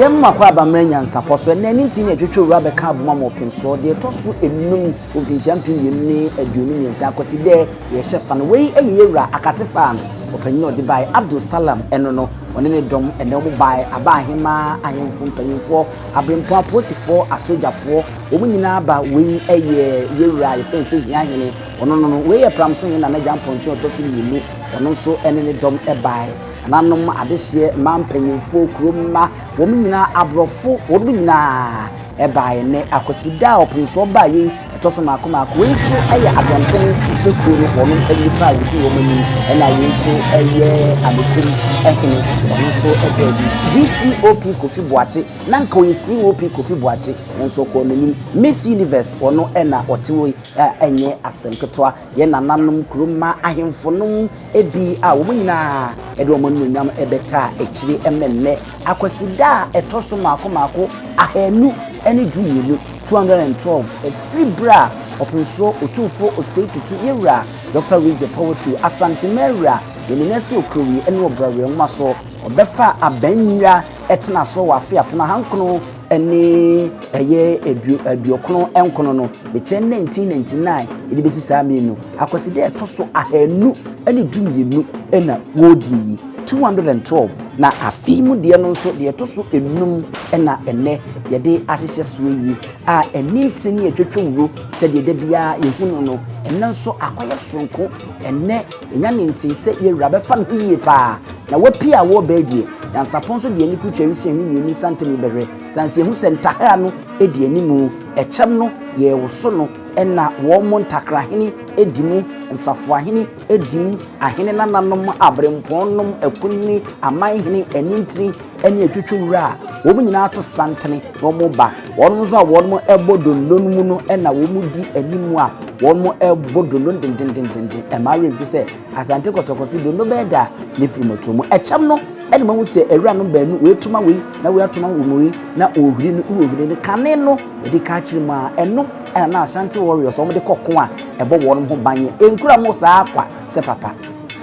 Yemma kwa bamre Nyansapo so na nti na twetwe wura be ka aboma mo penso de toso enum ofi champion ni aduonu nyansa AKWASIDAE ye shefa no we eye wura Akate fans opanyin odi bai Abdul Salam eno no one ne dom ene mo bai abahema ahemfo mpanyimfo abrempo aposifo asojafo omu nyina ba we eye wura ye fense hihahene ono no we ye pramso nyina na jamponcho toso yinu ono so ene ne dom e bai nanom adehye mampanyimfo kuroma wo nyina abrofo wo nyina ebae ne AKWASIDAE opunso baye etoso makomako wenso eye abonten fekuru wono enipa yidi wo mani ena wenso eye abekum ehene wonso ebebi DCOP Kofi Boache nanka we COP Kofi Boache enso ko nanim Miss Universe wono ena otewo enye asenketwa ye nananom kuroma ahemfonom ebi a wo nyina ede wo manu nyam ebeta ekire emenne AKWASIDAE etoso makomako ahenu any dream 212 a free bra opunso Otumfuo oseitutu yewra Dr. Reach the Power to Asante Maria yenenesi okrowi ene obrawe nwaso obefa abanwa etena so wafe apona hankono ene eye eduokono enkono no beche 1999 edi besi saminu AKWASIDAE toso ahenu ene dumyenu ena wodi 212 na afimu de no nso de toso enum ena ene yede ahihye soyi a eninti ne etwetwe wuro se de bia ehunu no enne nso akoye sonko enne enya ninti se yewura be fa no yie pa na wapi a wo baadie Nyansapo nso de aniku twawisi enwunu santemi behwe sanse hu sentaha no edi animu echem no ye woso no ena wo mo ntakrahene edimu nsafoahene edimu ahene nananom abremponom akunni amanhene eninti ene etwetwe wura wo nyina ato santene wo mo ba won nso a won mo ebodondon mu no ena wo mu di animu a won mo ebodondon dindindindin e ma re mfise Asante KOTOKO si do no beda ne firimoto mu echem no ene ma hu se ewura no baanu we tuma we na we atuma wo muri na ohiri no ohiri ne kane no edi ka kire mu a eno na Ashanti warriors omo de kokko a ebo won ho banye enkura mo sa akwa se papa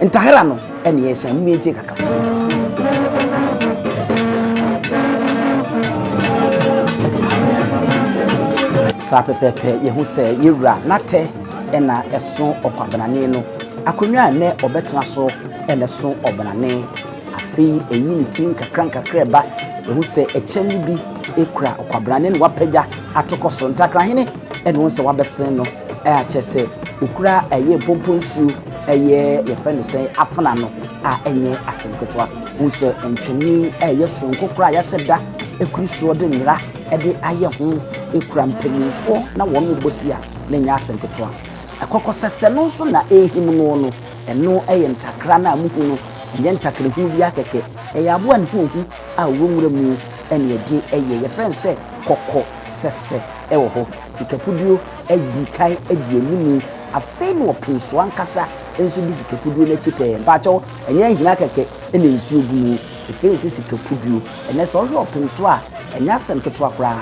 ntahela no ene ye hyan mu entie kakra sa pepepe ye hu se yewura nate ena eso okwabanane no akonwa ne obetena so ene so obanane afi eyi ni tin kakra ba ye hu se echem bi ekura okwabanane no wapagya atokoso ntakrahene ene won se wabesen no achese ukura eye pomponsu eye ye fene se afana no a enye asenkotwa won se entwini eye sonko kura ya seda ekruso de nra ede aye ho ekura mpanyimfo na won obosia na nya asenkotwa akokosese no so na ehim no no eno eye ntakra na amuhu no enye ntakra hu bi akeke eye aboa ne hu a wonwura mu ene de eye ye fene se kokko sese ewo ho sikapuduo edikai edianimu afi no opunso ankasa enso di sikapuduo na chipe mpacho enye hina keke ene nsuo gumu efe se sikapuduo ene so ho opunso a enya asemketo akra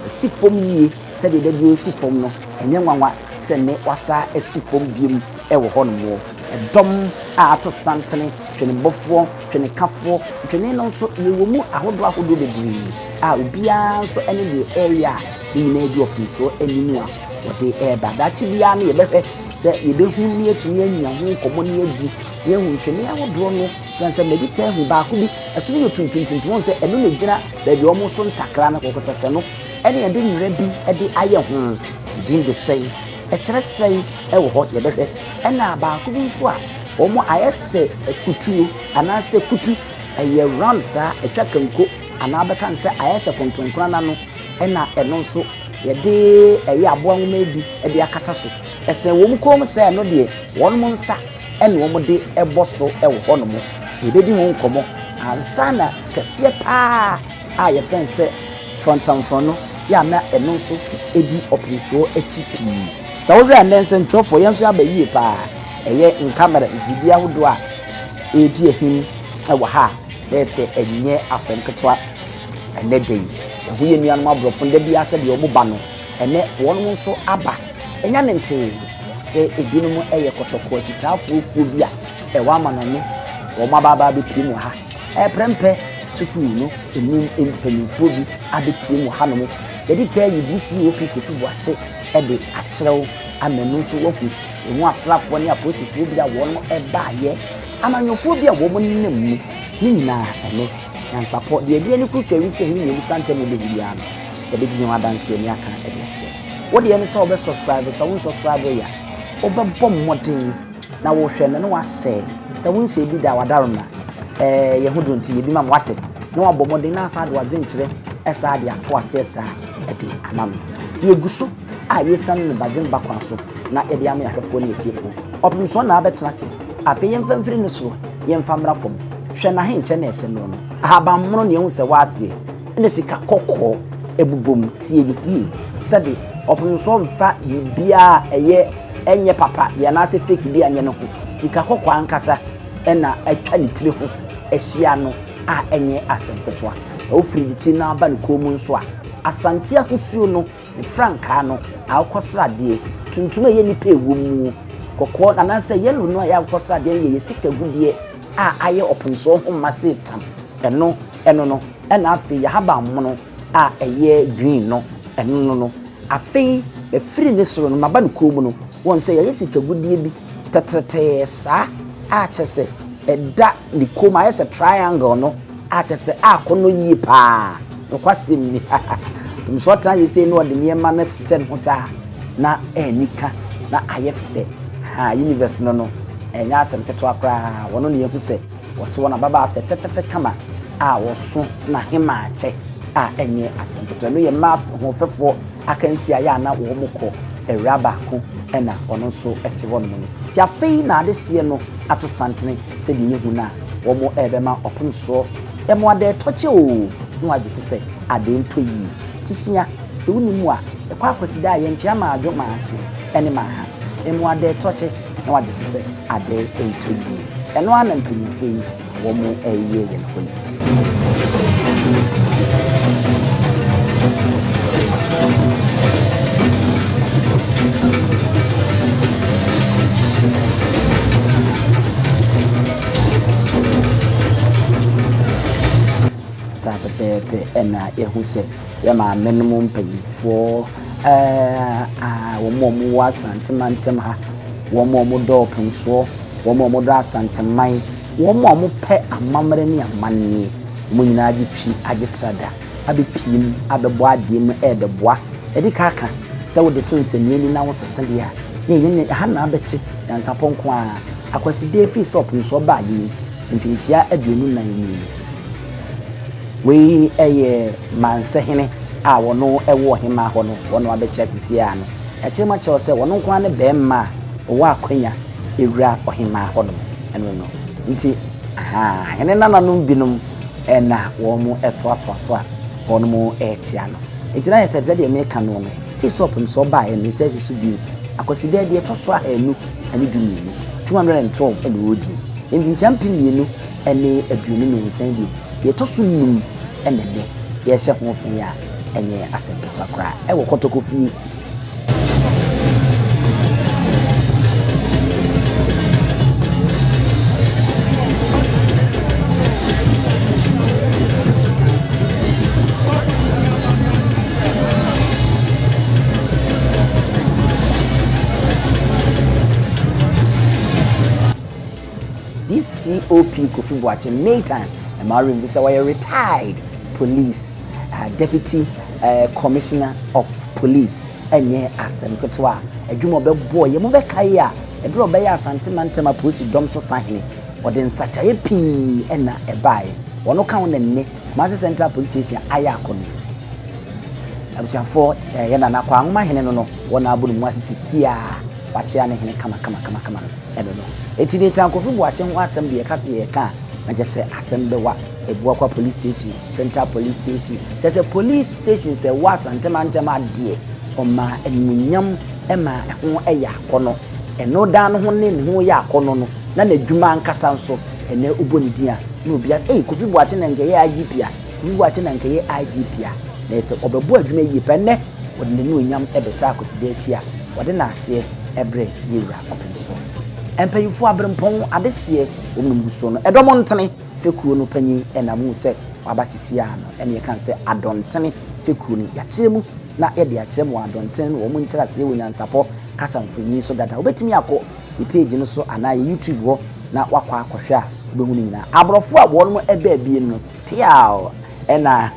sifom yie se de debuo sifom no enye nwanwa se ne wasa esifom biem ewo ho no edom a ato santene twene bofo twene kafo twene no so yewomu ahodo bebre a obia so ene de area nyina edi opunso enimu a wode eba da chibia na yebehwe se yebehu ni etumi anya ho komo ne edi ye hu twene ahodo no sanse medika hu ba ko bi esuru yo tuntuntuntum won se eno na gina ba bi omo so ntakra na kokosese no ene yede nwura bi ede aye ho din de sei ekere sei ewo ho yebehwe ena ba ko bi so a omo ayese kutu anase kutu eye round sa etwa kanko anabeka nse ayese kontonkura na no ena eno nso yede eye aboa nwoma bi ede akata so ese wom kom se no de won mo nsa ene wom de eboso ewo hono mo ebedi mo nkomo ansa na kese pa a ye fense frontamfron no ya na eno nso edi opinso echipi sa wo hwa ndense ntofo yenso abayi pa eye nkamera video ahodo a edi ehim ewo ha ese enye asemketwa ene dey ehu ye nuanum abrofo nda bia se de obuba no ene won nso aba enya nente se edinum eye KOTOKO chitafo ku bia e wa manane wo mababa be pimu ha prempe sukuu no enum empanyimfo bi abepie mu hanom yɛde ka UDC opi Kofi Boakye ɛde akyerɛw amenu nso wohu emu asrafo ne aposifo bi a wɔn ɛbaayɛ amanyɔfo bi a wɔn nenam mu ne nyinaa ɛne Nyansapo de ade ne kutu awisi hu ne Asante mu bebi ya no yɛde di nwa danse ne aka ɛde akyerɛ wo de ne sɛ wo subscribe sɛ wo subscribe ya wo bɛbɔ mmɔden na wo hwɛ no wa share sɛ wo nhyɛ bi da wadaroma yehudu nti yebi ma wate na wabɔ mmɔden na asa de wadwenkyerɛ ɛsa de ato ase ɛsa ɛde amame yeguso a yesan ne badwen bakwa so na ɛde ama yahwefo ne etiefo ɔpem so na abɛtena se afei yɛmfa mfiri no so yɛmfa mmra fam hwɛ na he nkyɛ na ɛhyɛ no no ahabammono ne ehu sɛ waase ne sika kɔkɔɔ ebubom tie ni yi sɛde ɔpem so mfa bibia ɛyɛ enye papa de na ase fake bi anye no ho sika kɔkɔɔ ankasa ɛna atwa ne tire ho ahyia no a enye asempetwa ofiri di ti na aba ne komu nso a Asante ahosuo no ne frankaa no akɔsrade tuntum ɛyɛ nipa ewo mu kɔkɔɔ na sɛ yellow no ya akɔsrade yɛ sika gudie a ayɛ opunso ho mase tam ɛno no ɛna afei ya haba mono a ɛyɛ green no ɛno no afei efiri ne soro no maba ne komu no won sɛ yɛ sika gudie bi tetrete saa a kyese ɛda ne komu ayɛ sɛ triangle no a kyese akono yie paa no kwasem ni mso tan yese no de niema na fise no saa na enika na ayefe universe no enya asem keto akra wono ne yehu se woto wona baba afefefefe kama a woso na hema ache a enye asem keto no ye ma ho fefo akansi aya na wo mukọ ewraba ko ena ono so ete wono no ti afei na ade hye no ato santene se de yehu na wo mo ebema opunso emo ade toche o no agye so se ade ntoyi tishia se wonimu a AKWASIDAE ye ntia ma adwo ma ache ene ma ha emu ade toche na wagye so se ade ntoyi eno ana mpanyimfo wo mo eye ye no yi sabepe ena ehuse ya ma menum mpanyifo wo mo Asante mantem ha wo mo do penso wo mo do Asante man wo mo pe amamre ne amanne mo nyina agi twi agi trada abepiem abebo ade mu ebeboa edi kaka se wo de to nsani ni na wo sesede a ne yen ha na abete Nyansapo nko a AKWASIDAE fi so penso ba yi mfinhia aduonu nan ni we eye mansehene a wono ewo hema ho no wono abecha sisi a no echema che se wono kwa ne bemma wo akwanya ewura ohema ho no eno no nti ene nananum binum ena wo mu eto ato so a wono mu echia no nti na yese de me ka no no fisop nso ba e ne sesi su bi AKWASIDAE de to so a enu ani dumi no 212 ene odi en champion mienu ene aduonu me nsan bi ye to so num enene ye hye ho fin ya enye asempetwa kra e wo KOTOKO fi this COP Kofi Boakye Nathan Amarim is a retired police deputy commissioner of police enye asemketwa adwuma bebo ye mo be kai a ebro be ya Asante mantem police dom so sahene ode nsachaye pii ena ebae wono kan na nne Master Central Police Station aya akono abusiafo ye na nakwa anwoma hene no wona abunu mu asisi a wakyea ne hene kama eno no etini tan Kofi Boakye ho asem de ye kase ye ka na jese asem wa ebuakwa police station Central Police Station jese police station se wa Asante mantem ade oma enunyam ema ho eya akono eno da no ho ne ho ya akono no na nadwuma nkasa nso ene ubonidia na obia Kofi Boakye na nkeye IGP a Kofi Boakye na nkeye IGP a na ese obebo adwuma yi penne wode ne onyam ebeta AKWASIDAE ti a wode na ase ebre yewura opemso empayifo abrempon adehye omnumguso no edomo ntene fekuo no panyi enamu se wabasisi ano ene kan se adontene fekuru ni ya kyeremu na ye de akyeremu adontene wo mu nkyera se wo Nyansapo kasa mfanyi so dada obetimi akọ the page no so ana YouTube ho na wakọ akọhwe a obehu ni nyina abrofo a wo no ebe bie no piao ena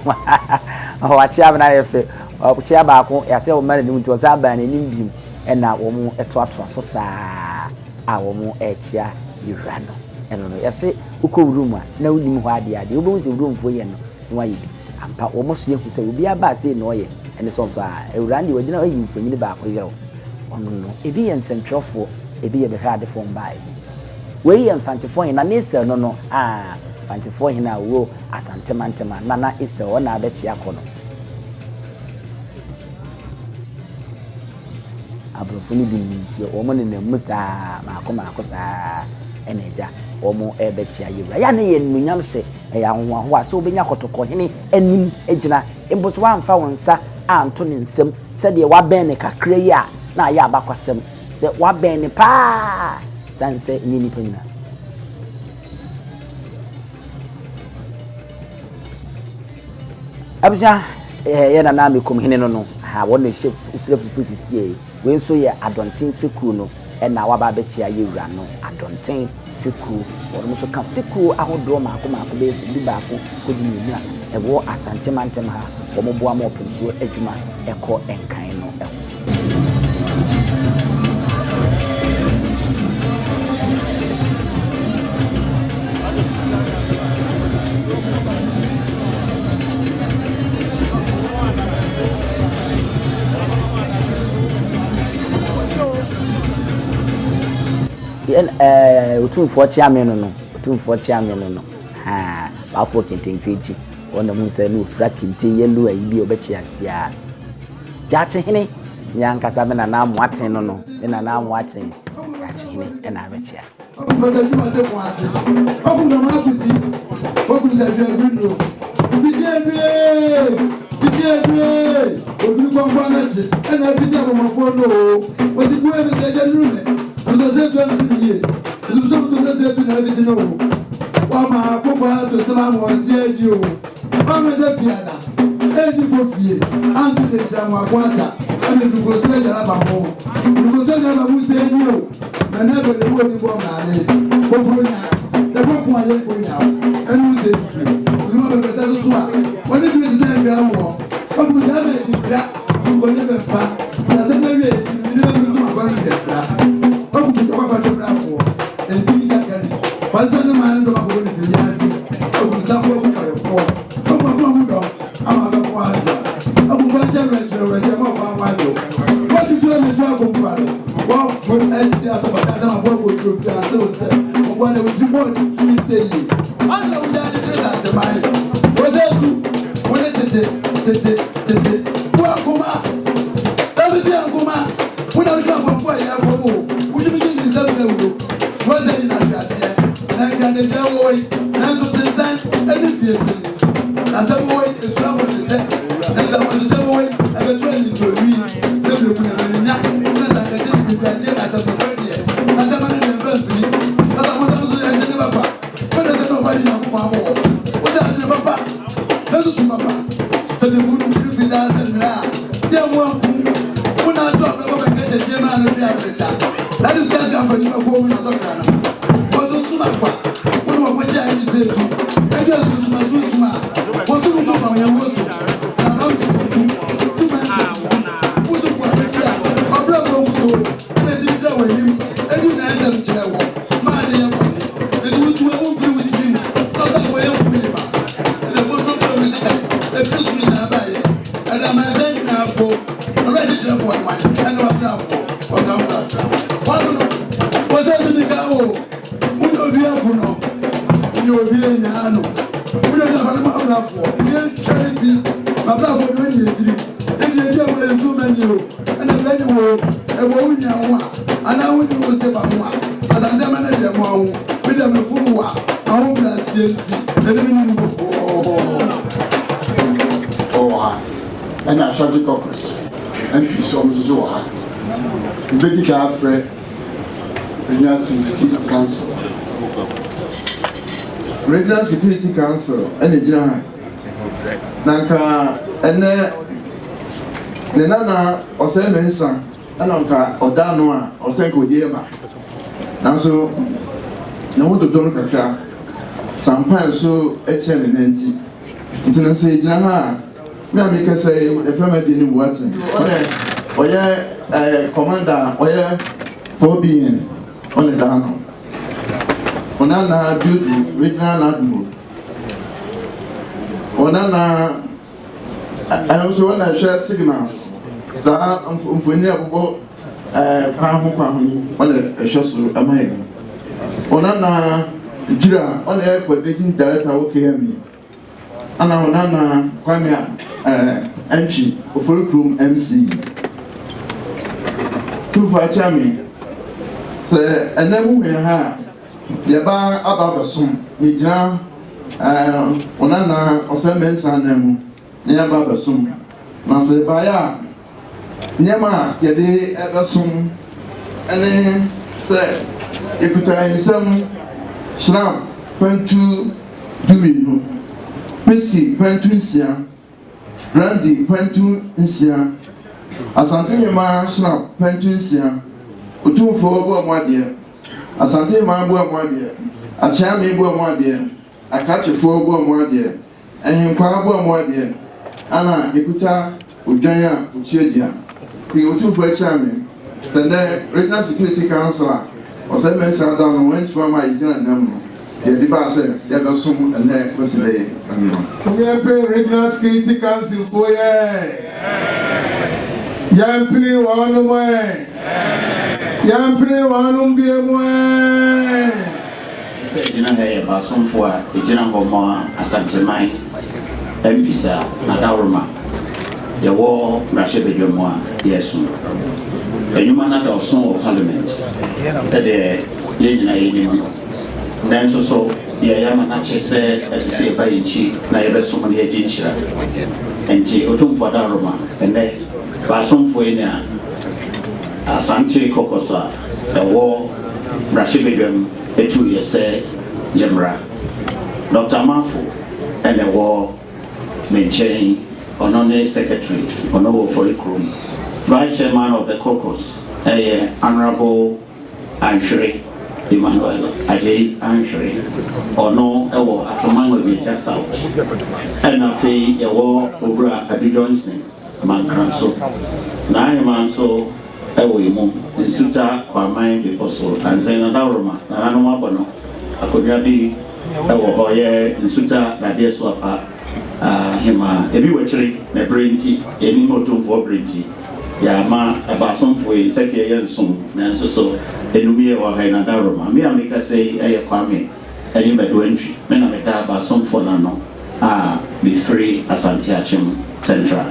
wakyia bana yefe wakyia baako yase wo mane nim to za ba na nim bim ena wo mu etoato so saa a wo mu ekyia yira no eno no yase ukọ room a na wonim ho ade ade obehu se room fo ye no no ayi bi ampa wo mo so yehu se obi aba se no ye ene so so a ewurande wagina ayi mfanyi ba akọ yero ono no ebi ye nsentrofo ebi ye behwa ade fo mbae we ye mfantifo hin na nese no no fantifo hin na wo asante mantema nana ise ona abechi akono abrofo ni bi nti o mo ne namusa maako saa eneja o mo ebechi ayewura ya ne ye nunyam se ya hoho ase obenya kotoko hin anim egina emboso wa amfa wonsa anto ne nsem se de wa ben ne kakra yi a na ya abakwasem se wa ben ne pa sanse nyini panyina abja ye na na mekom hene no ha wona hye fufu sisie we nso ye adonten feku no e na waba bechi ayewura no adonten feku wona so ka feku ahodo maako be se bi baako kodi ni a e wo asante mantem ha wo mo boa mo pemso adwuma ekọ enkan no Otumfuo chiameno no Otumfuo chiameno no bafo kentenkreji wona munse no fra kente yellow ayi bi obechi asia jache hene nyankasa be na amoaten no na amoaten jache hene e na abechia Wama kopa to sama mo radio wama de fiada edi fo fie antu de chama kwata ene dugo se da ba mo dugo se da ba mu se ni o na na be de wo ni bo ma le ko fo nya de ko ko aye ko nya enu se tu no be ta so a woni bi se ga wo ko mu da be di bra ko ne be pa na se be we ni be mu ma ba ni de fra ko ku ko ba de bra wo en bi ya ga ni Pastor man do ko ni fiasi o ku sa ko ko re fo ko ko ko mu do ama ba ko aja o ku ba je re ma ba wa do what did you do ko ku ba wa fo e ti ato ba da ma bo ko ju ti aso se o ko ne ji bo ti se li an la u da de da de mai o de ku o ne te wa ko ma da bi ti an ko ma u na ju ko ko ya ko mo u ji bi ni se le u wa de ni na ja and the boy, and to the stand, and the field. As a boy, it's from what is that. And the one is a boy, and the training to read. Still looking at the young, and I can take the Nigeria as a birthday. And the man in the university, but I want to say, I never back. But there's nobody in my mom. What I never back. That's what my back. So the good will be dancing now. There one who, when I drop the woman, get the German and the Africa. That is that company of woman of the Ghana. And Ashanti caucus and peace on Zoha. Very carefree, Regional Security Council. Regional Security Council and the General Nanka ene ne nana ose mensa ananka odano a ose ko diema nanso na wodo don kakra sampan so eche ne nanti ntina se gina ha me ameka say e frama di ni buatin oye commander oye Bobien on the down. Onana due to regional admiral. Onana, I also want to share signals that Umfunia Bobo Pahu on the Shosu Amay. Onana Jira on the airport dating director OKM. And Onana Kwame entry of full room MC. Two for Chami. Se enemu me ha ye ba aba basum ye gina onana osemensa nemu ye aba basum na se ba ya nyema ye de ebasum ene se ekuta nsam shram pantu duminu pesi pantu nsia brandy pantu nsia asante nyema shram pantu nsia Otumfuo bo amwade Asante man bo amwade Achame bo amwade Akachefo bo amwade Ehinkwa bo amwade ana ekuta odwan a ochiedia ti Otumfuo achame sende Regional Security Council ose mensa da no wentuma ma yigina nam no ye di ba se ye be som ene kwesile amino we Regional Security Council for Yampli wanu mwe Yampli wanu mbie mwe Jina heye Otumfuo jina homo Asante mai MPsa na Daruma ye wo Brashebedwemo yesu enyuma na da son of parliament de ye jina ye nanso so ye yama na chese esese ba yichi na ye beso mo ye jinchira enti Otumfuo Daruma ene Otumfuo ni Asante kokosa the war Brashebedwem etu yese yemra Dr. Mafu and the war maintain honorary secretary honorable Folikrum vice chairman of the caucus honorable Anshri Emmanuel Ajay Anshri ono ewo atomango meja south and afi ewo obra Abi Johnson mankranso na manso ewo imu insuta kwa mind because anzena Daruma na anoma bono akodwa bi ewo hoye insuta na de so apa hima ebi wechiri na brenti eni Otumfuo brenti ya ma Otumfuo seke ye nsum na nso so enumie wa ha na Daruma me ameka sei eye kwame eni medo entry me na meta Otumfuo na no be free Asante Achim Central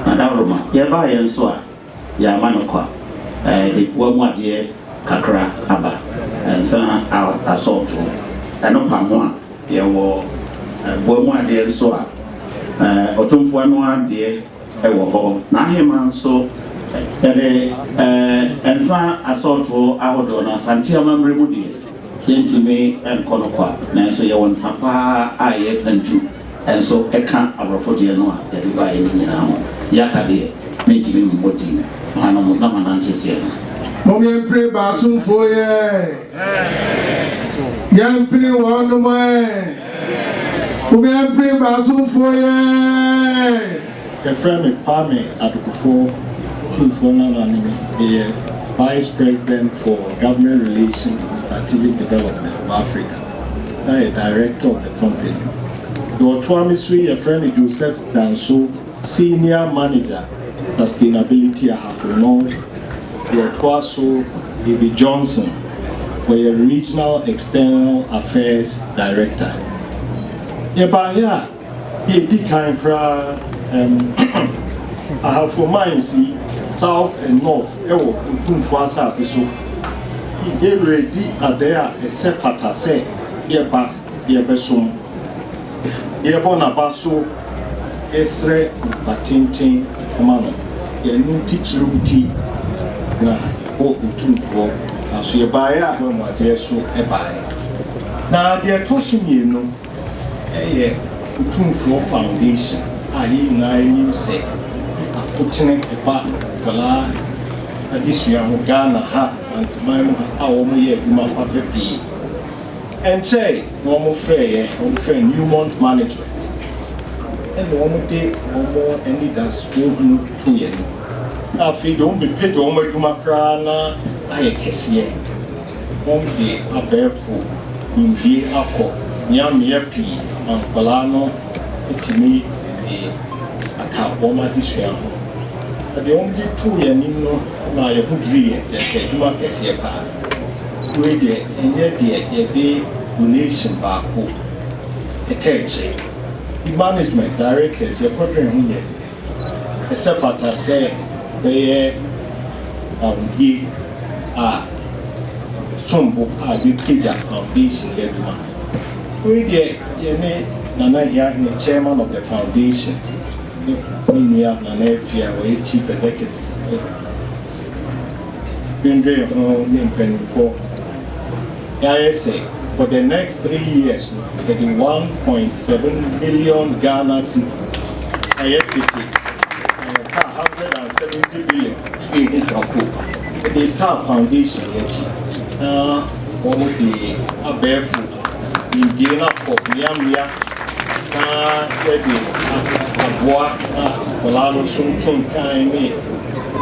na Daruma ye ba ye nso a ya ma no kwa the one dear kakra aba and son out assault and no pamwa ye wo one dear so Otumfuo no dear e wo ho na hema so and son assault ahodo na Asante amamre mu dear yentime enkonokwa na so ye won sapa aye pantu and so e kan abrofo dear no a ye ba ye ni na ho yakade mentime mmodi ano mo na manantese mo me pray Otumfuo Yampli wanu mwe mo me pray Otumfuo the friend Pame Adukufo Otumfuo na be Vice President for Government Relations and Strategic Development of Africa. A director of the company. The Otuamisui, a friend Joseph Danso, Senior Manager Sustainability Ahafo the Otuaso David Johnson, were a Regional External Affairs Director. Yebaya, he did kind Ahafo Mainsi, South and North, Otumfuo Asase so. He already are there a sepata say, Yeba, Yebesum, Yebona Baso, Esre, Batintin, Mano, Yenu teaching tea, Otumfuo, as you buy a home was there so a buy. Now, dear Toshim, Otumfuo Foundation. I name say putting a back Bala addition Ghana has and my our year my papi. And say normal fair Newmont management. And one day more any that's going to you. If you don't be paid on my Jumafrana, I guess ye. One day a barefoot in the Ako, Nyamia P, and Balano, it's me a Kaboma Disha. But the only 2 year Nino, now you could read the Sheduma Kessia. We did, and yet a day donation back home. A teacher. The management directors, your program, yes, except what I say, they give some book, the Pija Foundation. We did, Nana, the chairman of the foundation, Nana, chief executive. I say. For the next 3 years, getting 1.7 million Ghana cedis. IFTT, 170 billion in the TAP Foundation. One of the barefoot in Ghana for Nyamia, Polano Sunkin Kaime,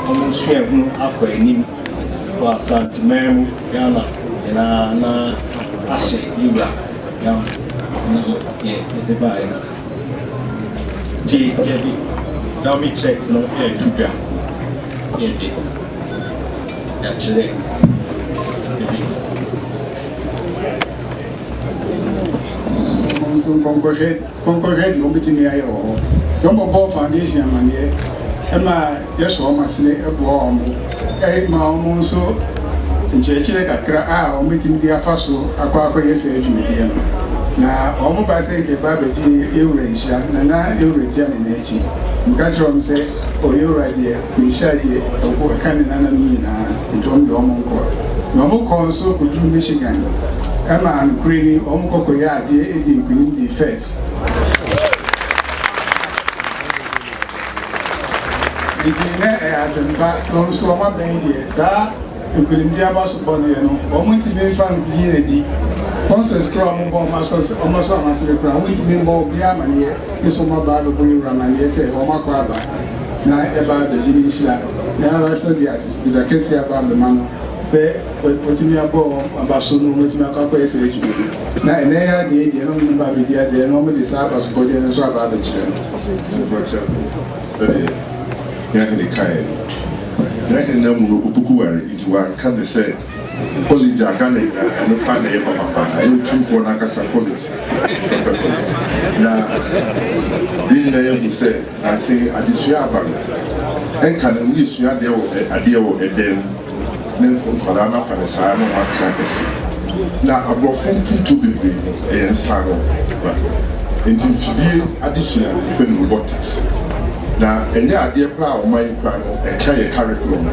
almost share Aquanim, for Asante Ghana, and Ashe, you are young, the divine. Let me check no air to jump. Actually, Concord, you be to me. Jumbo Foundation, man, Emma, yes, almost a warm. My almost so. Nchechile kakra ometim dia faso akwa yese adwumedia na omo ba se ke ba beji ewrenhia na ewretia ne na echi nka trom se o ewrade ne hia de obo kan na na nyina etom de omo nko na omo konso kudu Michigan ama ankreni omo kokoya ade edi nkwini di first Itine asemba no so ma ben die sa Nkulimdia baso bone no omunti be fan biye di consensus kra mo bon maso omaso amasere kra omunti me bo bia mane eso ma ba be boy ramane se o makwa ba na e ba be jini shila na ba so di artist da kesi aba be mano fe otimi abo abaso no otimi akwa ese ejume na ene ya di no mo ba be dia de no mo de sa baso bode no so aba be chire no for example say ya ni kai na mu okuku ware it one can they say college Akan and pa na papa I Otumfuo na kasa college na bin na you say I say adisua aba en kan ni sua de wo edem na para na fa sa na aka kesi na abrofo to be en sano enti fidie adisua fen robotics na enye ade pra o man pra no e kai curriculum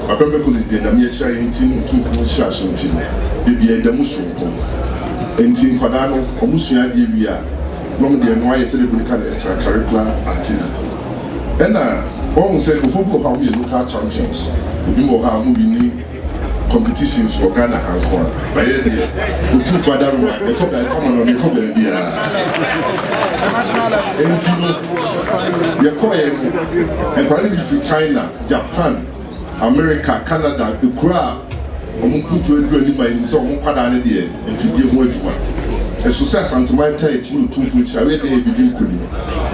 Abibirem college de na me sharing team Otumfuo Asante bibia da musunko enti nkwada no omusua de wi a no me de no aye cerebral extracurricular activity ena on say football how we local champions obi mo ha mu ni competitions for Ghana and Kwan by the Otumfuo Adaru e ko ba come on e ko ba bia enti no ye ko ye e kwa ni fi China Japan America Canada Ukra omunkuntu edurani mai so omunkwada ne de enfidie mu adwuma e so say santimanta e chi Otumfuo chawe de e bidin kuni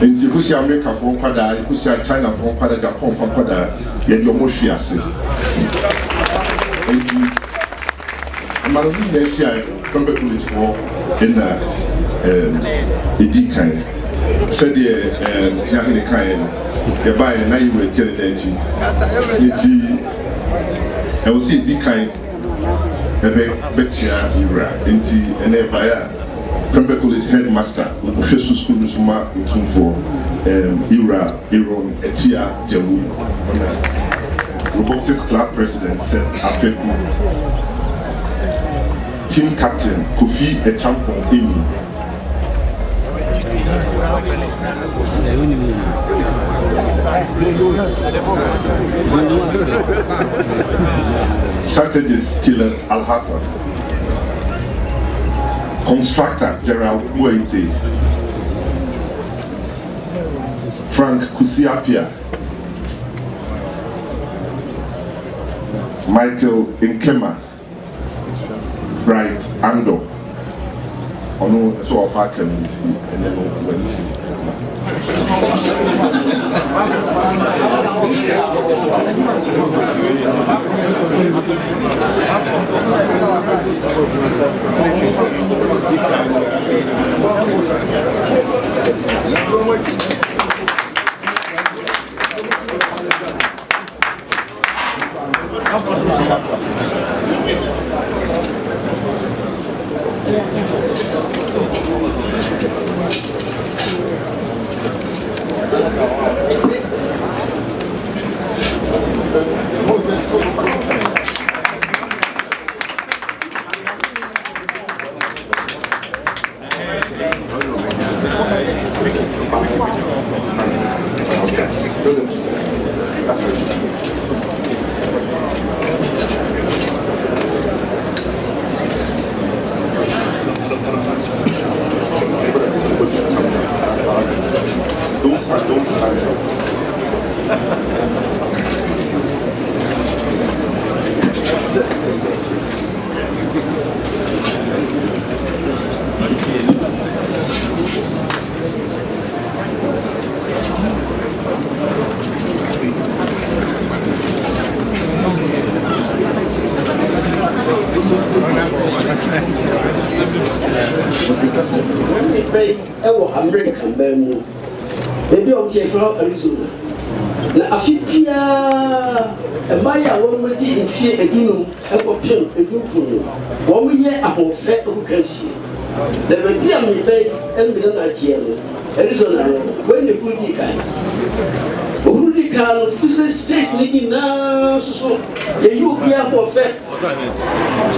enti ko shi America fo nkwada ko shi China fo nkwada Japan fo nkwada ye de omo hwi ase enti amano ni na shi ai kombe college for in edikan said the Ghanaian kind the buy na you were telling that enti I will see the kind betcha ira enti ene buyer Kombe college headmaster with Jesus school Nusuma Otumfuo ira Iron Etia Jawu robotics club president said Afeku team captain Kofi Echampong Emi Strategist Killer Al-Hassan, constructor Gerald Mueite, Frank Kusiapia, Michael Nkema, Bright Ando, Ono so our community and then went. Maybe I'm here from Arizona. Now, a 50 year a Maya won't be in fear a doom, a pin, a doom, 1 year about fair of currency. There will be a mistake and be done at Arizona when the good guy. Who can of states leading now, so you be about fair.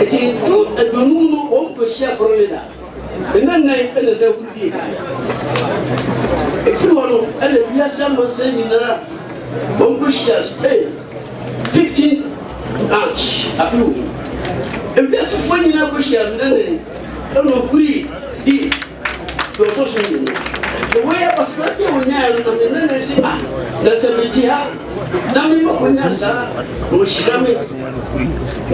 It is true and the moon won't share for leader. And then I finish a good guy. If you want to, and we are someone saying in the one Christians pay 15 inch a few. If that's when you know Christian, then I don't agree. The way I was working when I was and then I say, that's a bit here. Now, when I saw, was shamming.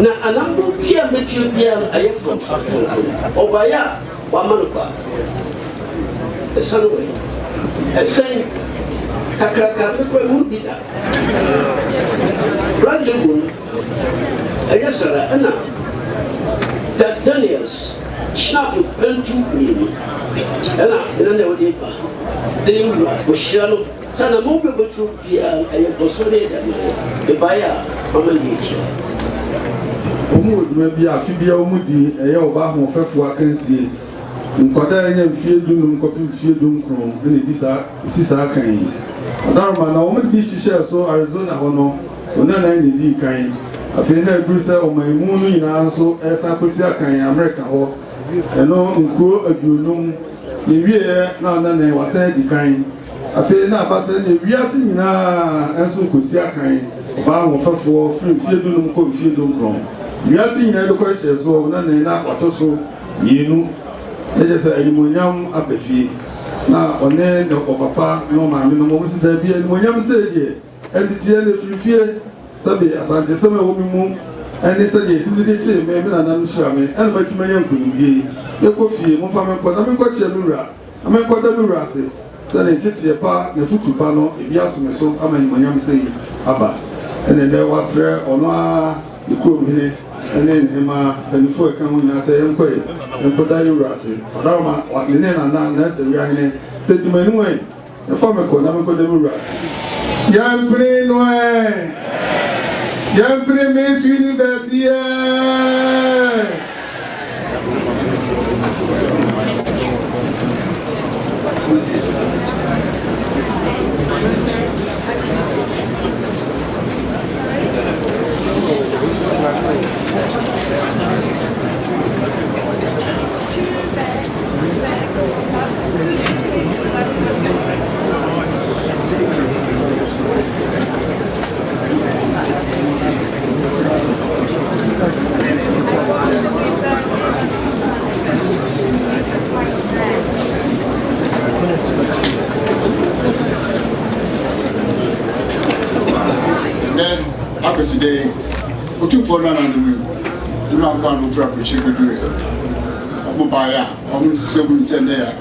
Now, and I'm not here, but you be a from Obaya, Wamanuka. The Sunway. And saying, Kakraka, the movie that. Bradley, I guess, and now that Daniels snap and 2 million. And I never did. They were shallow. Sana mobile to be a consolidated the buyer, Mama Nature. Maybe a fibia Mudi, a Yobahmo Fefu Akansi. Nkwadanya fiedum nkopim fiedum kron ene disa sisa kan adarma na omo bi hihye so Arizona hono ona na ni di kan afi na edu se o maimu no nyina nso esa kosi akan America ho eno nkuro adunum ye wie na na wasa di kan afi na abase ne wiase nyina enso kosi akan ba ho fafo fiedum ko fiedum kron wiase nyina do ko hye so ona na kwatoso yenu. There's a Limonium Abefi. Now, on end of Papa, no man, no more there be a Limonium said, and the TN if you fear, Sabi, Asante, some will be moon, and they said, yes, it maybe I'm sure, and but my young couldn't be. The coffee, one family, but I'm quite sure, I mean, quite a mirasi. Then it takes a part, the foot to panel, if you ask me so, I'm in Limonium say, Abba. And then there was there or no, the crew here. And then Emma, and before I come in, I say, I'm quite, and put that you rassi. Adama, what the name and now, that's the way said to my way. The farmer called, I'm going to do rassi. Young Play Noy, Young Play Miss University. AKWASIDAE Otumfuo na nanu no akwa no fra preach bedu mo baya om sem sende ya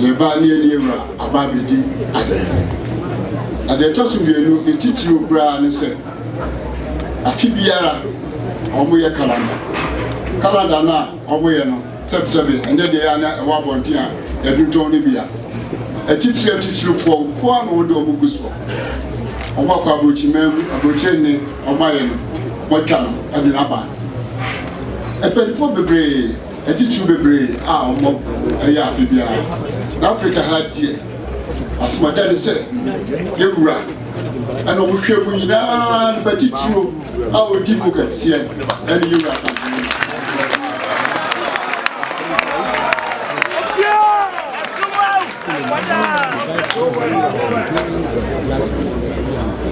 de ba ni ewra aba bedi ade to so bienu etiti obra ne se afi biara omo ye kalanda na omo ye no sebe ende de ya na wa bonti a edunton ne bia etiti fo ko anu de omo guso omo akwa abochimem abochenne omo aye no mocha no ade na ba epelifo bebre etiti bebre a omo eya afi biara na Africa ha die asmada de se yewura ana omo hwe mu nyina na batitiro a odi mu kase ana yewura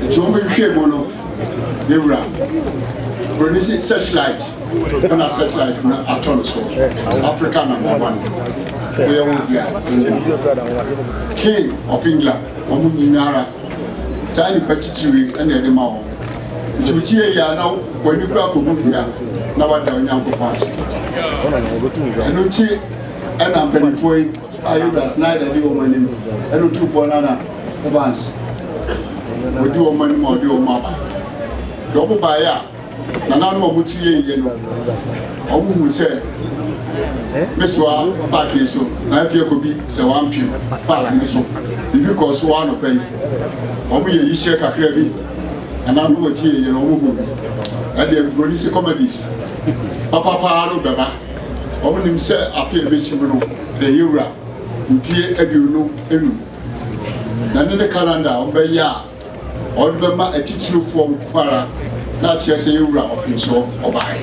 Jombe Shebono, Yura, Bernisi Searchlight, and a searchlight in Atonso, Africa #1. We are King of England, Omuninara, Sani Petitiri, and Edemao. Chuchia now, when you grab Omunia, now I don't know pass. And Uchi, and I'm very for I was night at the woman, and two for another advance. We do a money more, do a map. Double by ya, and I know what you know. Omu say, Miss Wa, back is so. I could be so one pew, so because one of pay. Omu, you check a crabby, and I know what you know. And the Bonisi comedies. Papa, Baba. Omu himself appear visible, the Eura, Pierre Edu, Enu. None in the calendar, Obeya. Or the a teacher from Quara, not just a Eura of himself or by.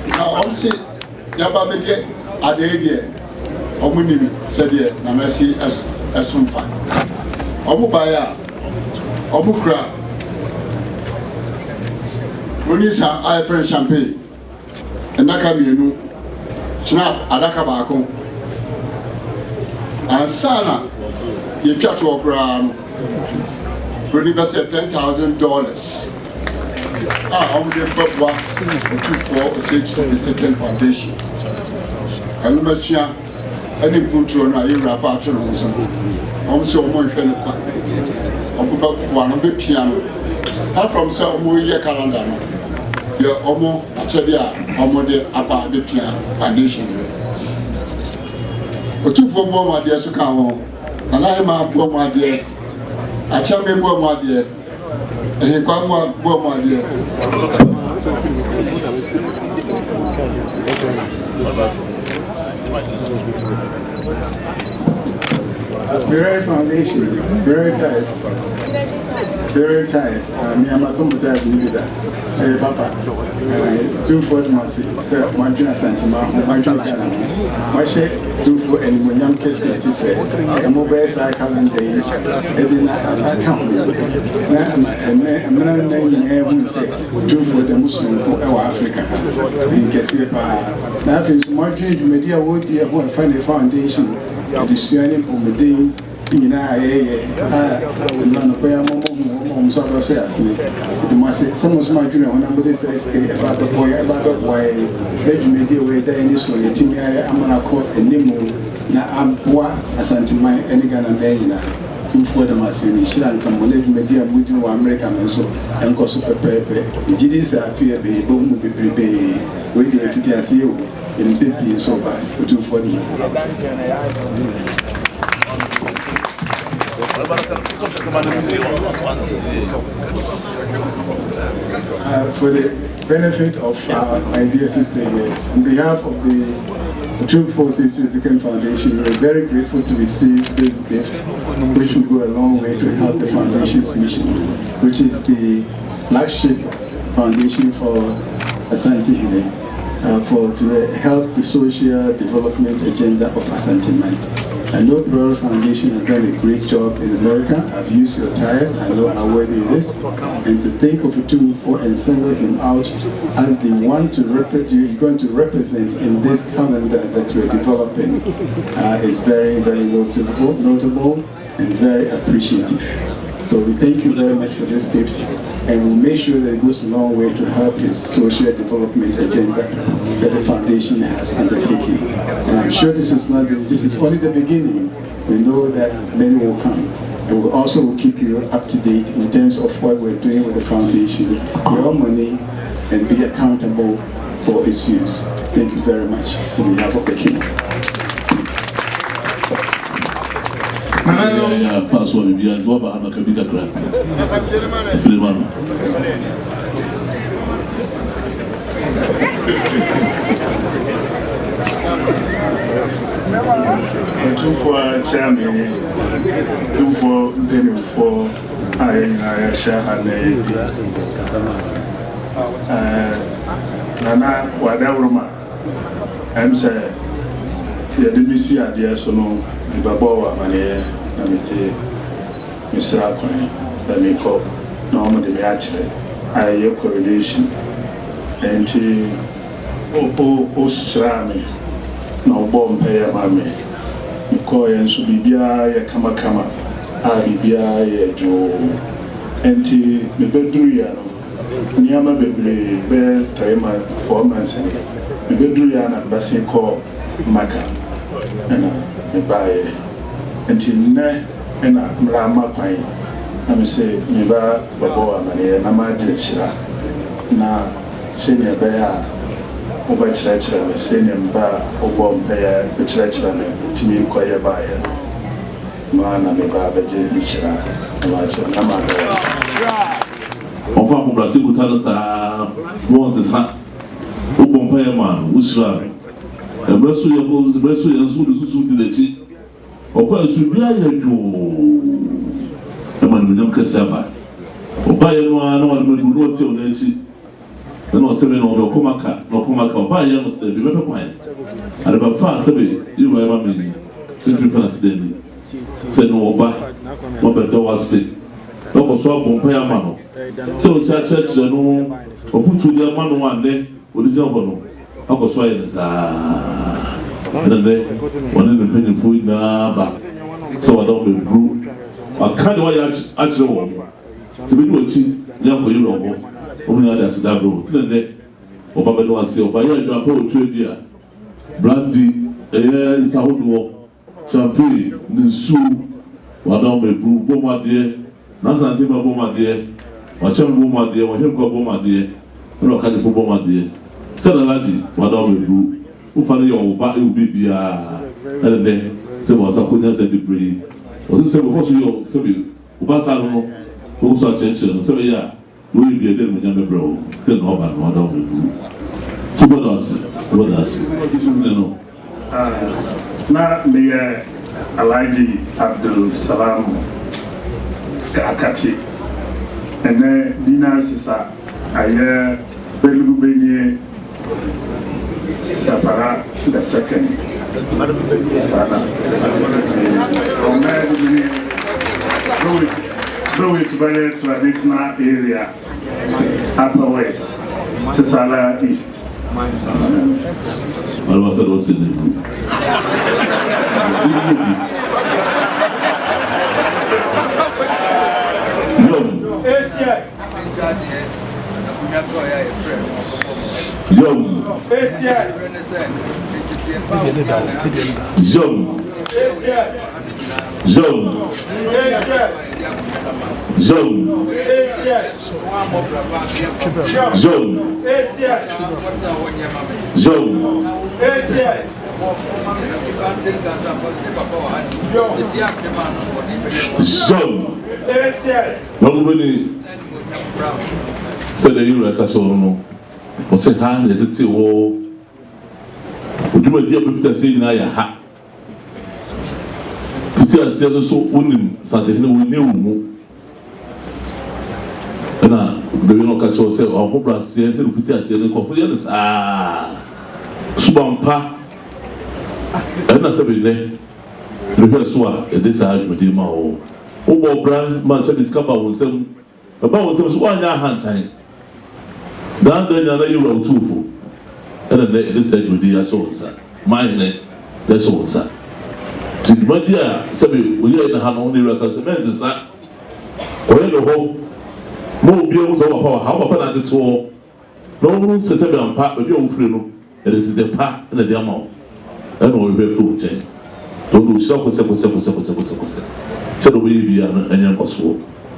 Now, I'll say, Yababede, Adede, Omunim, said ye, Namasi as soon fine. Omubaya, Omukra, Runisa, I press champagne, and Nakabinu, Snap, Adakabako, and Sana. You catch up around Runisa said $10,000. I'm the Papa to the second foundation. I remember any put on a year apart on some. I'm so much one of the piano. Apart from some year calendar, you're almost actually about the piano foundation. Otumfuo more, my dear, so come and I am a poor my dear. I tell me more, my dear. And he come more, my dear. Very foundation, very ties. Very ties. Me and my ties in that. Hey, Papa. 240 Mercy. Sir, my junior Santima, my junior Canada. My share 24 and when young kids let it say, a mobile cycle and day. It did not account. I'm not naming say 2 for the Muslim or Africa. In Kasipa. Now, if my dream media would dear who find a foundation, it is shining from the day. In so I say, it must say, some of my junior, when somebody says, about the boy, why, let me deal with the initial, Timia, I'm gonna call a Nemo, now I'm poor, Asante and Ghana, two for the Massini, she and come, let me deal with you, American, and so I'm called Super Pepe. It is a fear, baby, boom, be prepared, waiting to tell you, and say, so bad, two for the Massini. For the benefit of my dear sister here, on behalf of the Otumfuo Second Foundation, we are very grateful to receive this gift, which will go a long way to help the foundation's mission, which is the flagship foundation for Asante to help the social development agenda of Asante. I know Plural Foundation has done a great job in America. I've used your tires. I know how worthy it is. And to think of Otumfuo and single him out as the one to you're going to represent in this calendar that you're developing is very, very notable and very appreciative. So we thank you very much for this gift, and we'll make sure that it goes a long way to help his social development agenda that the foundation has undertaken. And I'm sure this is only the beginning. We know that many will come. And we'll also keep you up to date in terms of what we're doing with the foundation, your money, and be accountable for its use. Thank you very much on behalf of the King. First one, we are going to have a bigger grant. Otumfuo chairman, Otumfuo Benufo, I share her name. Nana Wadaruma, I'm saying, the DBC idea so no, the Babawa Mania, Namite, Mr. Akan, the Miko, normal the Miatre, I have correlation, and Srami. No bomb pay a mammy. Miko and Subibia, Kama, Abibia, Joe, Anti, the bedroom, Niama Bebre, Bear, Taima, 4 months, the bedroom, and Bassin call Maka, and a buy, until Ne and a Rama Pine. I say, Niba, Baboa, Mania, Namajeshira, na senior bear. Over church, senior bar, or pair, the church, to me, quiet by man, I'm a babaji, of our Brazil would tell us, was the son who compare man, which ran. The breast of your goals, the breast of your soul is so to the cheek. Or perhaps you be a man with no cassava. Or buy one, no one will not tell Nancy. No 7 or no Comaka, buy young stay, be better quiet. And about fast, you were a man, difference daily. Said no, but what the door was sick. No, so compare man. So, such church, no, or put to the man one day with the job on. I was trying to say, and then one in the penny food now, so I don't be rude. I can't why actually to be watching, young for you know. Only others that road. Today, Obama was saying, "By your poetry, brandy, is a whole champagne, Nisu, Wadome, Boma dear, Nasantima Boma dear, Wacham Boma dear, Wahimko Boma dear, and Okadi for Boma dear. Said a lady, Wadome Brew, who found your body will be and then there was a goodness and debris. Or you say, because you say, Ubasano, who saw attention, so yeah. We will be a little bit bro. Say no, but what don't we do? So what else? Now the Alhaji Abdul Salam Akati, and then Dina Sisa, Aye Belubeni Sapara the second. Though it's very traditional area, Upper West, Sisala East. I was in the said the Eureka Solo was said, hand is it all? Would you dear Peter saying I ha? Peter says so only something we knew. And the no catch yourself, our whole brass, yes, and Peter said, the confidence, Subampa, and that's a bit there. The hwehwɛ so a ɛde saa adwumadi ma wo wobɔ bra ma sɛ discover wo nsɛm baba wo nsɛm so woanyɛ ahantan dan nya na yɛwura Otumfuo ɛna nɛ ɛde saa adwumadi ahyɛ wo nsa man nɛ yɛhyɛ wo nsa nti dwumadi a sɛbe woyɛ na ha no ne wura ka sɛ mɛnsesa ɔyɛ no hɔ ma obia mu sɛ wopapa wɔ ha wopapa na atete hɔ na wɔmuru nsɛ sɛ bɛampa baabi a wofiri no ɛde ti dɛ pa ɛna de ama wo ɛna ɔyɛbɛ firi wo nkyɛn tɔn do hyira kosɛ sɛ de wɔyɛ bia no ɛnyɛ nkɔsoɔ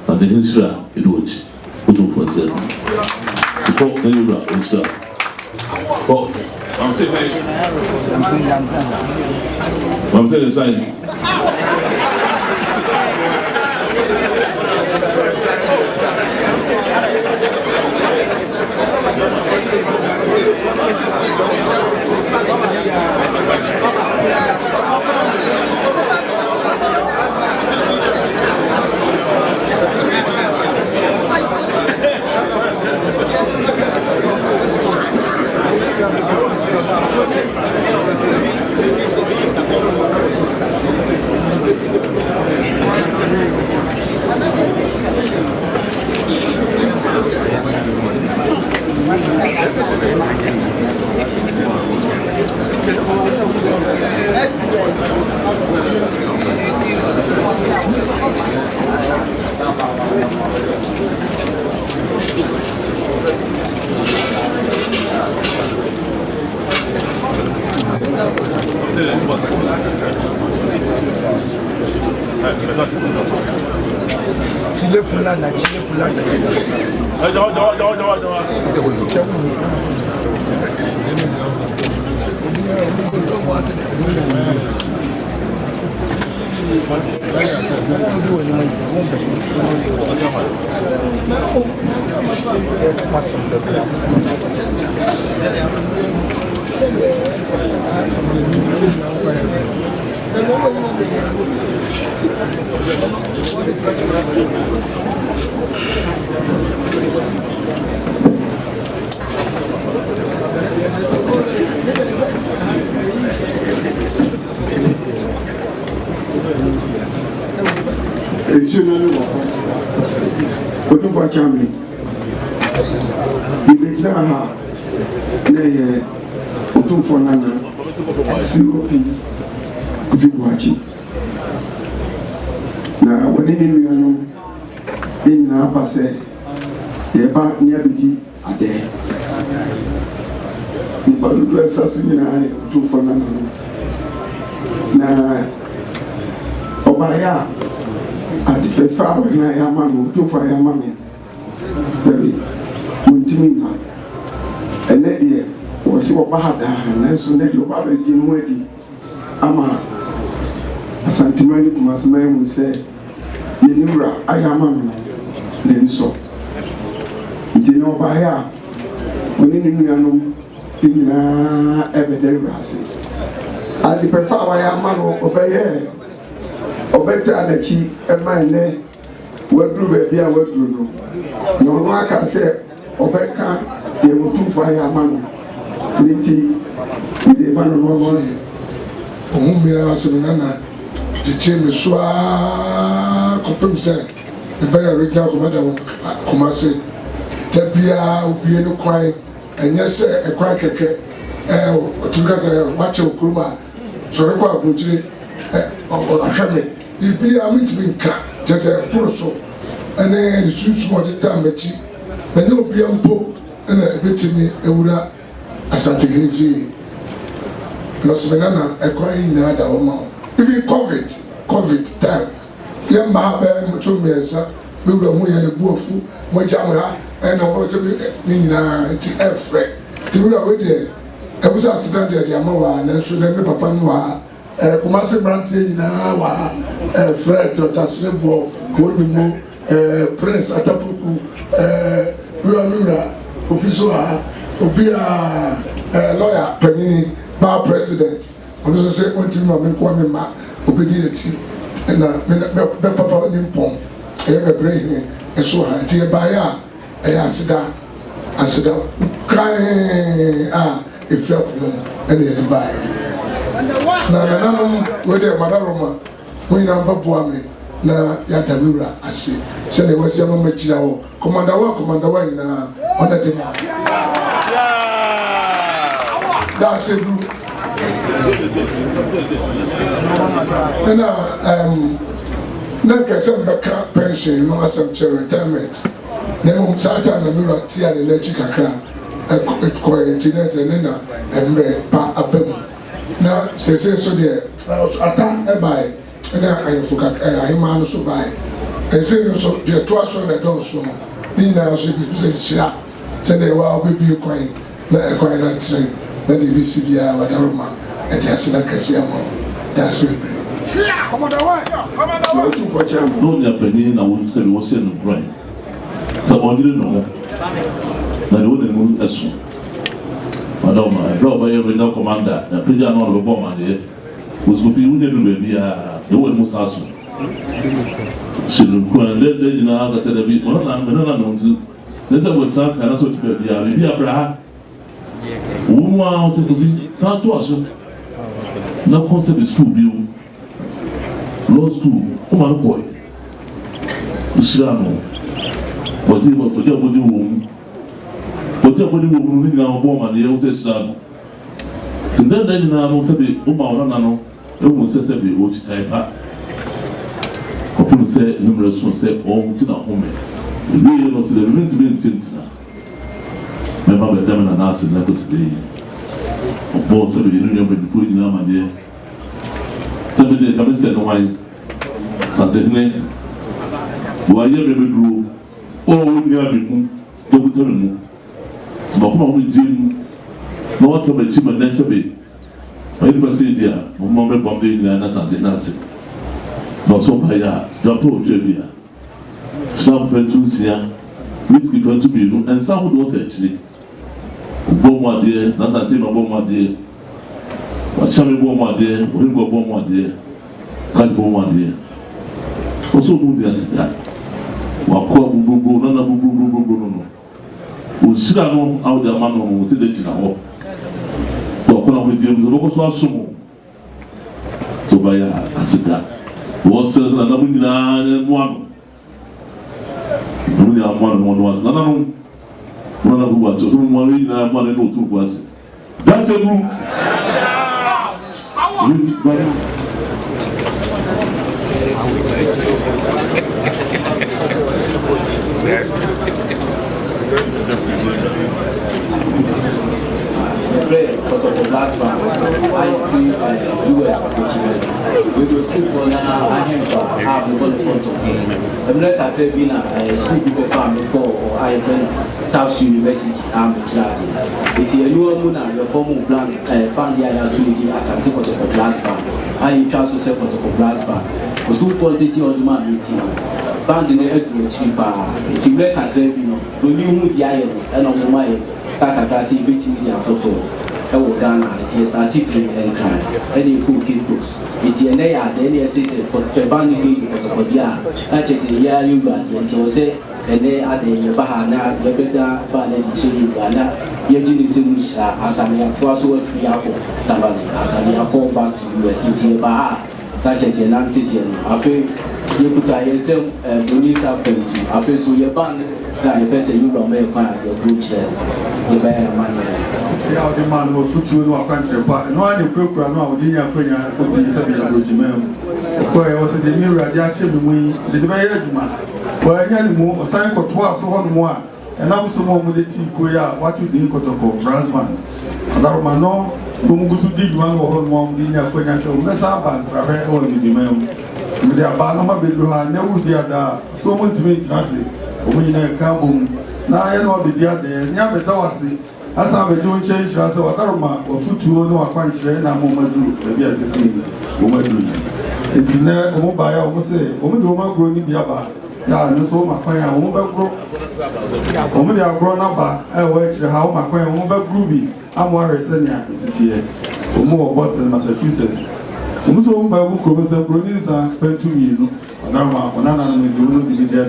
na de nhyira ɛde wɔ akyi Otumfuo sɛ kɔ na yɛwura ɔnhyira kɔ mam sɛ ne sign Chile fulana. Otumfuo chame ibetira ha na ye Otumfuo nana siropi kufiwachi na wani ni no ina apase ye ba ni abidi ade ni balu esa su nyina Otumfuo nana na obaya adi fefa na ya manu Otumfuo ya manu baby untimi na ene die wo si wo ba hada na so ne die wo ba di mu adi ama Asante mani kumasema mu se ye niwura aya manu na nso nti no ba ya oni ni nuanom nyina ebede rase adi fefa wa ya manu obeye obeta na chi emaine wadru be bia wadru no no no aka se obeka ye Otumfuo ya manu niti ide manu no no Ohumia asemana Jimmy Swa Compensate, the Bayer Regional Commander Comase, Tabia, Ubiano Cry, and yes, a crack to get a watch of Kuma, so require Muji or Ashame. If be a meant to be cut, just a purso, and then the suits for the damage, and no Biampo, and a bit to me, a Uda Asante Ghallywood. No Semenana, a crying in the woman. Even COVID time. Young Mahabe, Mutumesa, we were more than a boofu, Mojama, and I was Nina, F. Timura with it. I was accident at Yamawa, and then should have Papa Noir, Kumasi Branty, Nawa, Fred, Dr. Snebo, Kurmimu, Prince Atapuku, Uamura, Official, Obia, lawyer, Penini, Bar President. On the second team of Minquamima, obedience, and Papa Nimpon, a brain, and so I dear by I said, crying, if you're and the buy. Now, whether Madaroma, mo nyina mbaboa me na ya damura ase se ne wasi ama magira wo commander wa nyina ona de ma da se bru na kasa mbaka pension no asem retirement na sata na mura tia de lechi kakra ko engineers na emre pa abem na sese so de ata e bai na ayefo kakra ayema no so bai ese so de to aso na don so ni na so bi se chira se de wa obebi kwan na ekwan na train na de bi si bia wa daroma e de asina kasia mo that's it. No, you're penny, and I wouldn't say what's in the brain. So I didn't know. I wouldn't move as soon. I don't mind. Bro, by every now commander, the pigeon on the bomb, there was with you, the one must ask you. She looked and let the Naga said a bit more than I There's a good talk, and that's what you be a Abraham. Woman said to be South to us. No concept is too beautiful. Law school, come on, boy. Islamo. Was he what your body womb? What your body womb living our bomb and the old Islam? So then I will say, Umarano, it will say, which type up. People say, numerous ones say, oh, to the home. The real was the meant to be in Tinta. My mother, damn, and asked the next day. Of course, the union before you know, my dear. Somebody come and say no wine. Something. Why you never grew? Oh, we are being don't tell me. So, come on with Jim. No one told me Jim and next day. I never say there. No more Bombay and Asante Nancy. Not so by that. Don't put Jabia. Some friends here. Whiskey for to be and some would not actually. Bomb dear, Asante no bomb dear. What shall we bomb one day? We'll go bomb one day. Can't bomb one day. Also, do the Asita. What call Bubu, none of Bubu, no. We sit down out the man who will see the Jina. But when we James, the local was so to buy a Asita. Was another one. Only one was none of who was just one reason I want to know two was. That's a room. Last one, I feel US we will keep on have the front of him. I'm not at a school people family or I Tufts University, I'm a child. It's a new one, your former plan, found the other to the Asante KOTOKO Blast Band. I trust yourself KOTOKO Blast Band. For 2 quality on demand meeting, found in the head to a cheaper. It's a black and gravy, no new the iron and on my Takakasi beating media photo. Ghana, it is artificial and crime. Any cool kids. It's an air, the NSA for the bandit for the year. That is a year you got, and so say, and they are the Bahana, the better family children, Yajin is Asante Films, free apple, Asante call back to US Baha. That is an antician. I feel you put a yourself, police up to I feel so your band. That if I say you don't make your good chair, you bear money. How the man was put to no country, but no one program now, Dinia Pena, who is a bit of a where was the new radiation, we the very man. Where any more, a sign for twice or more, and now some more with the tea, what you think KOTOKO, Brasman. And that man, no, whom goes to dig one or one, Dinia Pena, so let's have bands are very old with the man. With their Banama Bedruha, never the other, so much to me, Tracy, when you come. Now I know the other, never Dawasi. As I was doing change, I saw a Dharma or foot to no acquaintance, and I'm Momadou, the as you see, Momadou. It's never a mobile, I will say, Omadoma growing Biaba. Yeah, no so my fire, Omaba grow. Omadi are grown up, I watch how my fire, Omaba Groovy, I'm worried, Senya, is it here? For more Boston, Massachusetts. So, by book of some producer, spent 2 years, Dharma, for none of them will be there,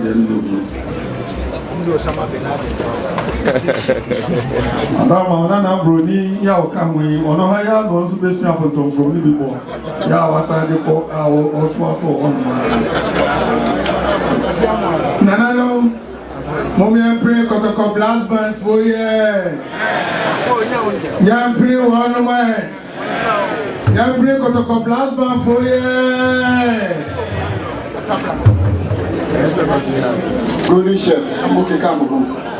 Adama na broni ya okamwe ono haya no so besu afonton from the people ya wasade ko o so on nana no mommy pray KOTOKO blast band for ye ya pray one man ya pray KOTOKO blast band for ye Good chef, I'm okay, come on.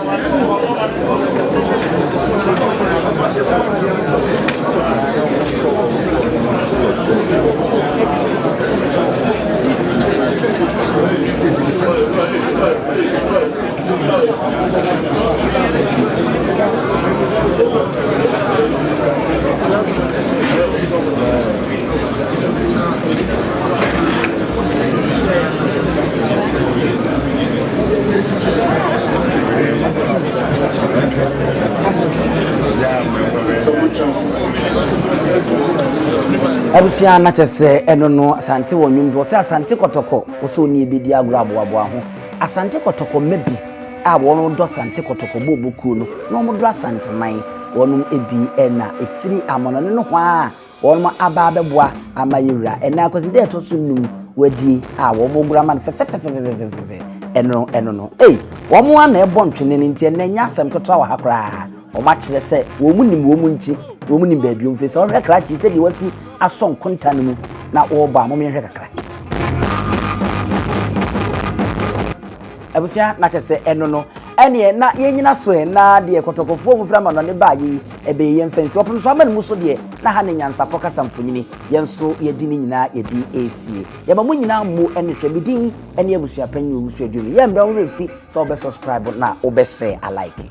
Abusia na chese eno no Asante wonwumbo se Asante KOTOKO wo se oni ebedi agro aboabo ho Asante KOTOKO mebi a wono do Asante KOTOKO bobuku no no mo do Asante man wonum ebi ena efiri amono ne no ho a wonum aba abeboa amayewura ena AKWASIDAE to so num wadi a wo mo gura man fefefefefefefe eno no wo mo na ebo ntwene ne ntie na nya asem keto wa hakra o ma kire se wo mu nim wo mu nti wo mu nim baabi o mfese o hwe kra chi se di wasi ason konta ne mu na wo ba mo me hwe kakra abusia na chese eno no ene na yenyina so na de KOTOKOfo mu fra ma no ne ba yi ebe ye mfensi opon so amanu mu so de na ha ne Nyansapo kasa mfonyini yenso yedi ni nyina yedi esie ye ba mu nyina mu ene hwe bidin ene abusia panyi obusu aduno ye mbra wo refi so be subscribe na wo be share a like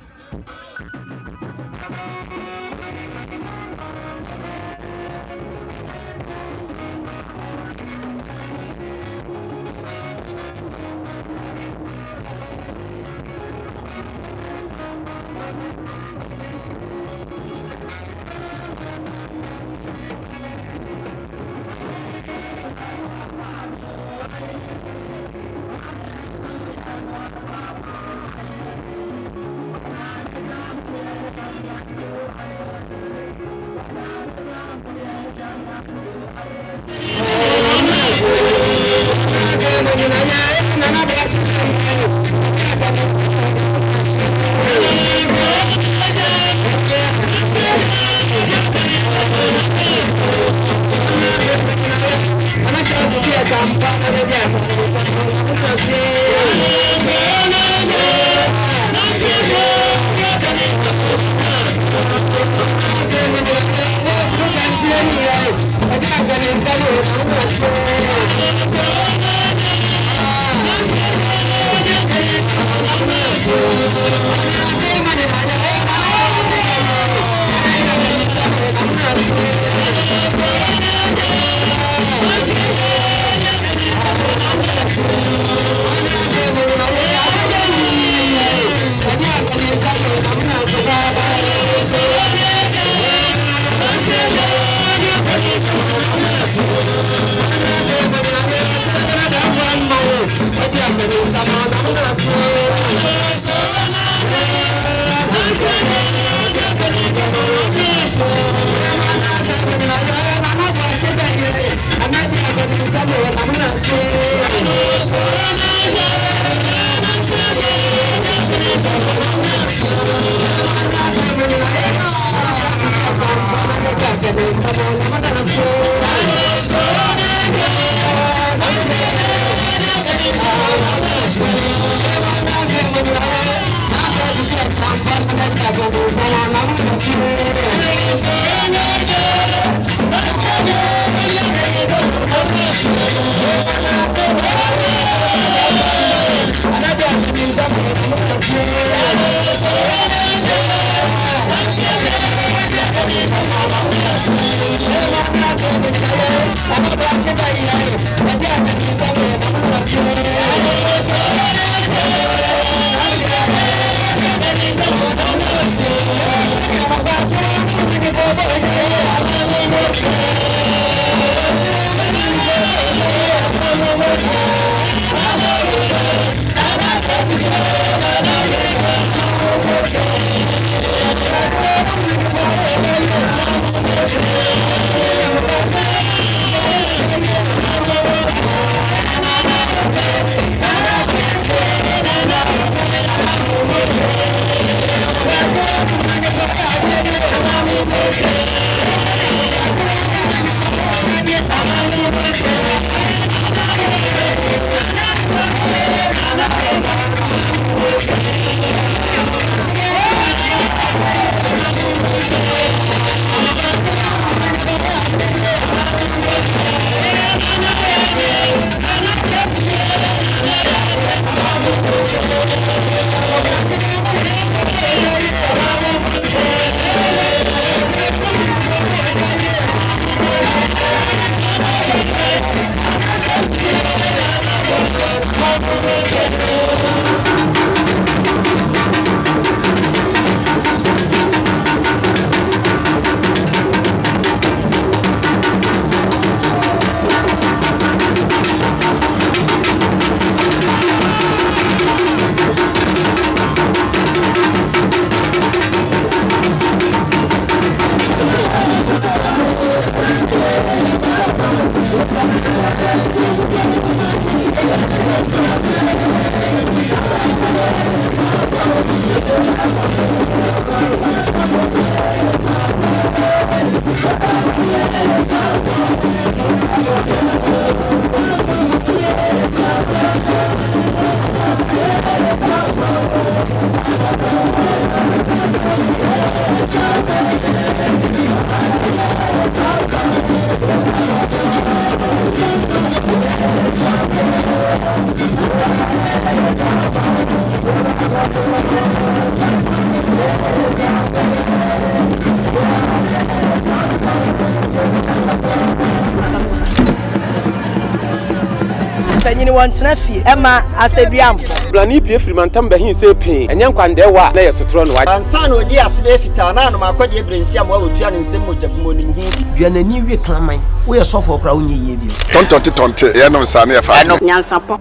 Penny wants Nafi, Emma, Asibirem. Blani P. Freemantam Behin say pain, and young Quandewa, Naya Sutron, and son, or dear Sibefitana, my quadri brains, some more to an same with morning. You are a new reclaiming. We are so for crowning you. Tonto, Yano Sania, I know Nyansapo.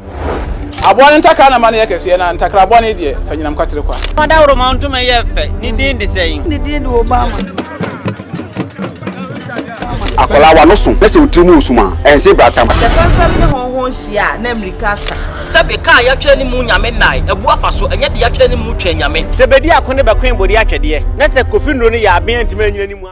I want to take on a money and Takraboni, dear, Fenam Quatriqua. What I amount to my effect, Nidin the same. Nidin Obama. Akola wa no so pese otimu osuma ense bratam the first hon hia na Amerikasa sabe ka ya twani mu nyame nai ebu afaso enye de ya twani mu twa nyame sebedi akone bakwen bodi atwede na se kofi nro ne ya aben antime anyina ni mu